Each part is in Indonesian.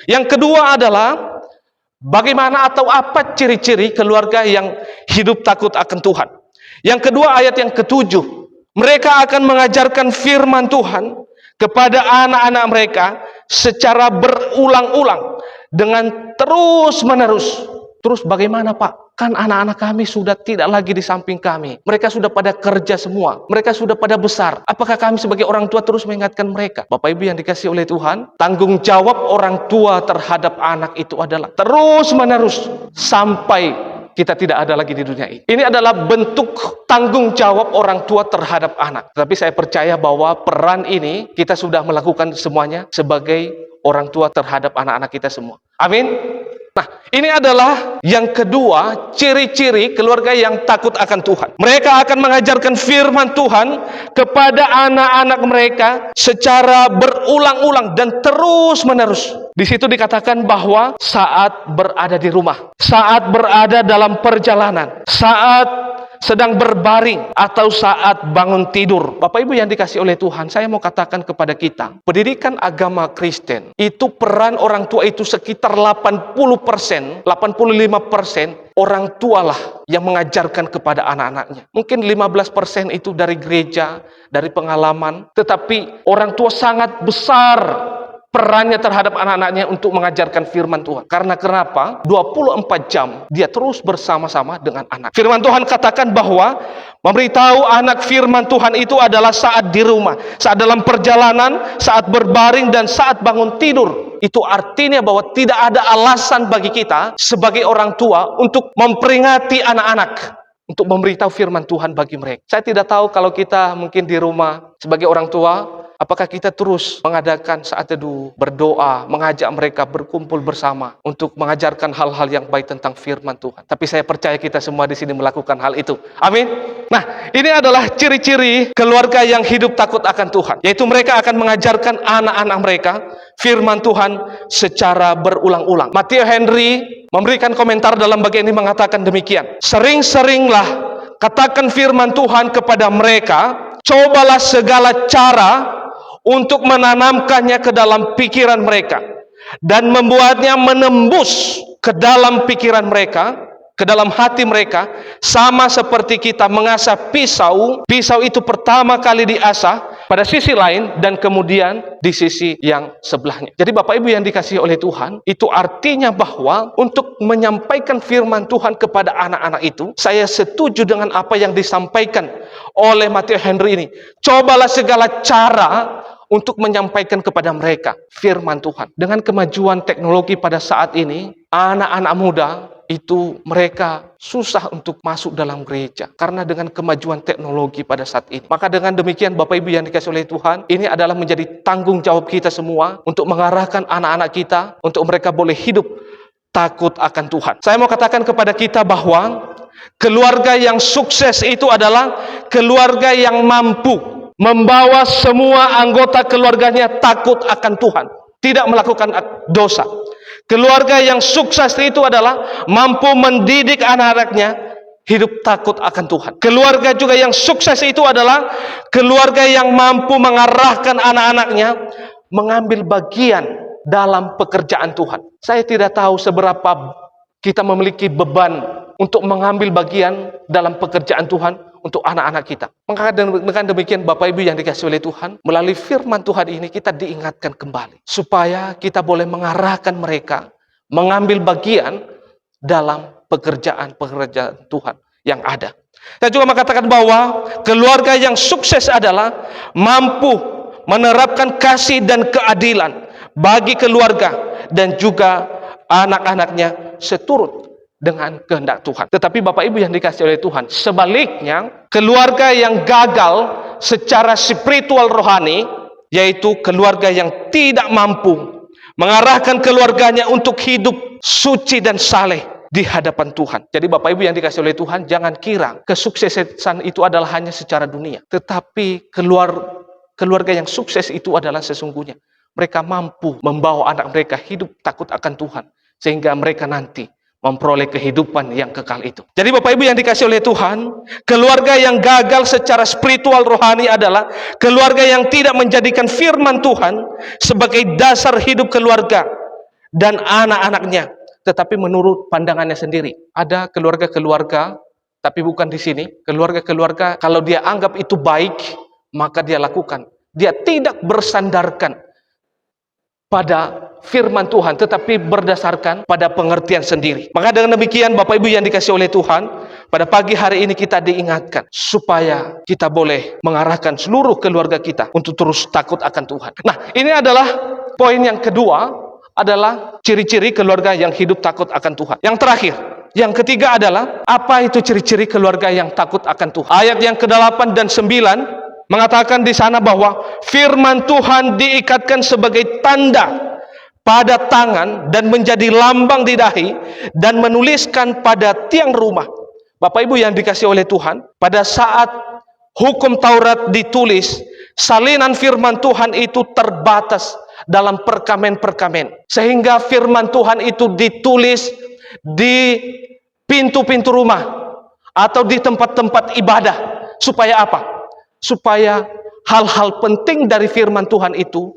Yang kedua adalah bagaimana atau apa ciri-ciri keluarga yang hidup takut akan Tuhan. Yang kedua, ayat yang ketujuh, mereka akan mengajarkan firman Tuhan kepada anak-anak mereka secara berulang-ulang dengan terus-menerus. Terus bagaimana Pak? Kan anak-anak kami sudah tidak lagi di samping kami. Mereka sudah pada kerja semua. Mereka sudah pada besar. Apakah kami sebagai orang tua terus mengingatkan mereka? Bapak Ibu yang dikasihi oleh Tuhan, tanggung jawab orang tua terhadap anak itu adalah terus-menerus sampai kita tidak ada lagi di dunia ini. Ini adalah bentuk tanggung jawab orang tua terhadap anak. Tapi saya percaya bahwa peran ini kita sudah melakukan semuanya sebagai orang tua terhadap anak-anak kita semua. Amin. Nah, ini adalah yang kedua, ciri-ciri keluarga yang takut akan Tuhan. Mereka akan mengajarkan firman Tuhan kepada anak-anak mereka secara berulang-ulang dan terus-menerus. Di situ dikatakan bahwa saat berada di rumah, saat berada dalam perjalanan, saat sedang berbaring, atau saat bangun tidur. Bapak Ibu yang dikasihi oleh Tuhan, saya mau katakan kepada kita, pendidikan agama Kristen, itu peran orang tua itu sekitar 80%, 85% orang tualah yang mengajarkan kepada anak-anaknya. Mungkin 15% itu dari gereja, dari pengalaman, tetapi orang tua sangat besar perannya terhadap anak-anaknya untuk mengajarkan firman Tuhan. Karena kenapa? 24 jam dia terus bersama-sama dengan anak. Firman Tuhan katakan bahwa memberitahu anak firman Tuhan itu adalah saat di rumah, saat dalam perjalanan, saat berbaring, dan saat bangun tidur. Itu artinya bahwa tidak ada alasan bagi kita sebagai orang tua untuk memperingati anak-anak, untuk memberitahu firman Tuhan bagi mereka. Saya tidak tahu kalau kita mungkin di rumah sebagai orang tua, apakah kita terus mengadakan saat teduh, berdoa, mengajak mereka berkumpul bersama untuk mengajarkan hal-hal yang baik tentang firman Tuhan. Tapi saya percaya kita semua di sini melakukan hal itu. Amin. Nah, ini adalah ciri-ciri keluarga yang hidup takut akan Tuhan, yaitu mereka akan mengajarkan anak-anak mereka firman Tuhan secara berulang-ulang. Matthew Henry memberikan komentar dalam bagian ini mengatakan demikian. Sering-seringlah katakan firman Tuhan kepada mereka, cobalah segala cara untuk menanamkannya ke dalam pikiran mereka dan membuatnya menembus ke dalam pikiran mereka, ke dalam hati mereka, sama seperti kita mengasah pisau. Pisau itu pertama kali diasah pada sisi lain dan kemudian di sisi yang sebelahnya. Jadi Bapak Ibu yang dikasihi oleh Tuhan, itu artinya bahwa untuk menyampaikan firman Tuhan kepada anak-anak itu, saya setuju dengan apa yang disampaikan oleh Matthew Henry ini. Cobalah segala cara untuk menyampaikan kepada mereka firman Tuhan. Dengan kemajuan teknologi pada saat ini, anak-anak muda itu mereka susah untuk masuk dalam gereja karena dengan kemajuan teknologi pada saat ini. Maka dengan demikian Bapak Ibu yang dikasihi oleh Tuhan, ini adalah menjadi tanggung jawab kita semua untuk mengarahkan anak-anak kita untuk mereka boleh hidup takut akan Tuhan. Saya mau katakan kepada kita bahwa keluarga yang sukses itu adalah keluarga yang mampu membawa semua anggota keluarganya takut akan Tuhan, tidak melakukan dosa. Keluarga yang sukses itu adalah mampu mendidik anak-anaknya hidup takut akan Tuhan. Keluarga juga yang sukses itu adalah keluarga yang mampu mengarahkan anak-anaknya mengambil bagian dalam pekerjaan Tuhan. Saya tidak tahu seberapa kita memiliki beban untuk mengambil bagian dalam pekerjaan Tuhan untuk anak-anak kita. Maka dengan demikian Bapak Ibu yang dikasihi oleh Tuhan, melalui firman Tuhan ini kita diingatkan kembali supaya kita boleh mengarahkan mereka mengambil bagian dalam pekerjaan Tuhan yang ada. Saya juga mengatakan bahwa keluarga yang sukses adalah mampu menerapkan kasih dan keadilan bagi keluarga dan juga anak-anaknya seturut dengan kehendak Tuhan. Tetapi Bapak Ibu yang dikasihi oleh Tuhan, sebaliknya keluarga yang gagal secara spiritual rohani, yaitu keluarga yang tidak mampu mengarahkan keluarganya untuk hidup suci dan saleh di hadapan Tuhan. Jadi Bapak Ibu yang dikasihi oleh Tuhan, jangan kira kesuksesan itu adalah hanya secara dunia, tetapi keluarga yang sukses itu adalah sesungguhnya mereka mampu membawa anak mereka hidup takut akan Tuhan, sehingga mereka nanti memperoleh kehidupan yang kekal itu. Jadi Bapak Ibu yang dikasihi oleh Tuhan, keluarga yang gagal secara spiritual rohani adalah keluarga yang tidak menjadikan firman Tuhan sebagai dasar hidup keluarga dan anak-anaknya, tetapi menurut pandangannya sendiri. Ada keluarga-keluarga, tapi bukan di sini. Keluarga-keluarga, kalau dia anggap itu baik, maka dia lakukan. Dia tidak bersandarkan pada firman Tuhan, tetapi berdasarkan pada pengertian sendiri. Maka dengan demikian, Bapak Ibu yang dikasihi oleh Tuhan, pada pagi hari ini kita diingatkan supaya kita boleh mengarahkan seluruh keluarga kita untuk terus takut akan Tuhan. Nah, ini adalah poin yang kedua, adalah ciri-ciri keluarga yang hidup takut akan Tuhan. Yang terakhir, yang ketiga adalah apa itu ciri-ciri keluarga yang takut akan Tuhan. Ayat yang ke-8 dan 9 mengatakan di sana bahwa firman Tuhan diikatkan sebagai tanda pada tangan dan menjadi lambang di dahi dan menuliskan pada tiang rumah. Bapak Ibu yang dikasihi oleh Tuhan, pada saat hukum Taurat ditulis, salinan firman Tuhan itu terbatas dalam perkamen-perkamen, sehingga firman Tuhan itu ditulis di pintu-pintu rumah atau di tempat-tempat ibadah. Supaya apa? Supaya hal-hal penting dari firman Tuhan itu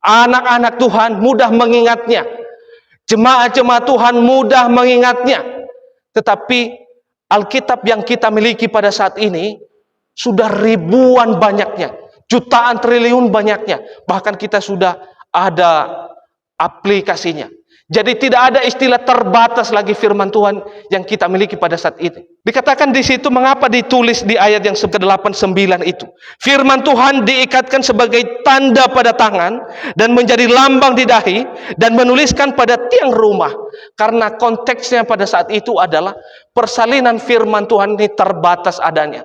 anak-anak Tuhan mudah mengingatnya, jemaat-jemaat Tuhan mudah mengingatnya. Tetapi Alkitab yang kita miliki pada saat ini sudah ribuan banyaknya, jutaan triliun banyaknya, bahkan kita sudah ada aplikasinya. Jadi tidak ada istilah terbatas lagi firman Tuhan yang kita miliki pada saat ini. Dikatakan di situ mengapa ditulis di ayat yang ke-8 9 itu. Firman Tuhan diikatkan sebagai tanda pada tangan dan menjadi lambang di dahi dan menuliskan pada tiang rumah. Karena konteksnya pada saat itu adalah persalinan firman Tuhan ini terbatas adanya.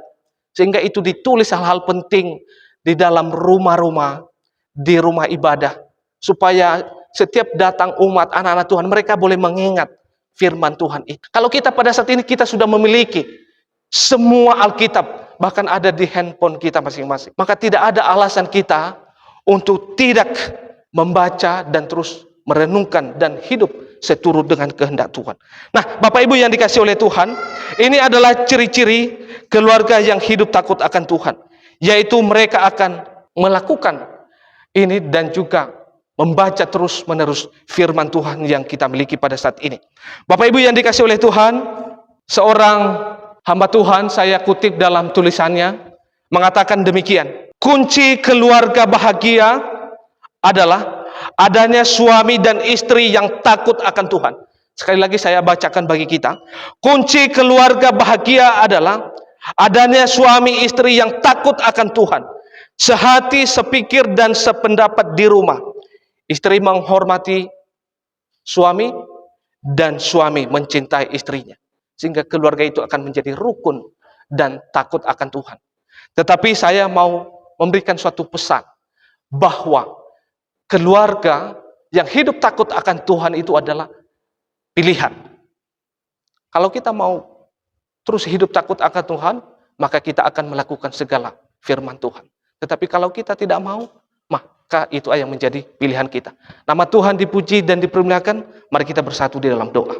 Sehingga itu ditulis hal-hal penting di dalam rumah-rumah, di rumah ibadah, supaya setiap datang umat anak-anak Tuhan, mereka boleh mengingat firman Tuhan itu. Kalau kita pada saat ini kita sudah memiliki semua Alkitab, bahkan ada di handphone kita masing-masing, maka tidak ada alasan kita untuk tidak membaca dan terus merenungkan dan hidup seturut dengan kehendak Tuhan. Nah, Bapak Ibu yang dikasihi oleh Tuhan, ini adalah ciri-ciri keluarga yang hidup takut akan Tuhan, yaitu mereka akan melakukan ini dan juga membaca terus-menerus firman Tuhan yang kita miliki pada saat ini. Bapak Ibu yang dikasihi oleh Tuhan, seorang hamba Tuhan, saya kutip dalam tulisannya, mengatakan demikian. Kunci keluarga bahagia adalah adanya suami dan istri yang takut akan Tuhan. Sekali lagi saya bacakan bagi kita. Kunci keluarga bahagia adalah adanya suami istri yang takut akan Tuhan, sehati, sepikir, dan sependapat di rumah. Istri menghormati suami dan suami mencintai istrinya. Sehingga keluarga itu akan menjadi rukun dan takut akan Tuhan. Tetapi saya mau memberikan suatu pesan bahwa keluarga yang hidup takut akan Tuhan itu adalah pilihan. Kalau kita mau terus hidup takut akan Tuhan, maka kita akan melakukan segala firman Tuhan. Tetapi kalau kita tidak mau, maka itu yang menjadi pilihan kita. Nama Tuhan dipuji dan dipermuliakan. Mari kita bersatu di dalam doa.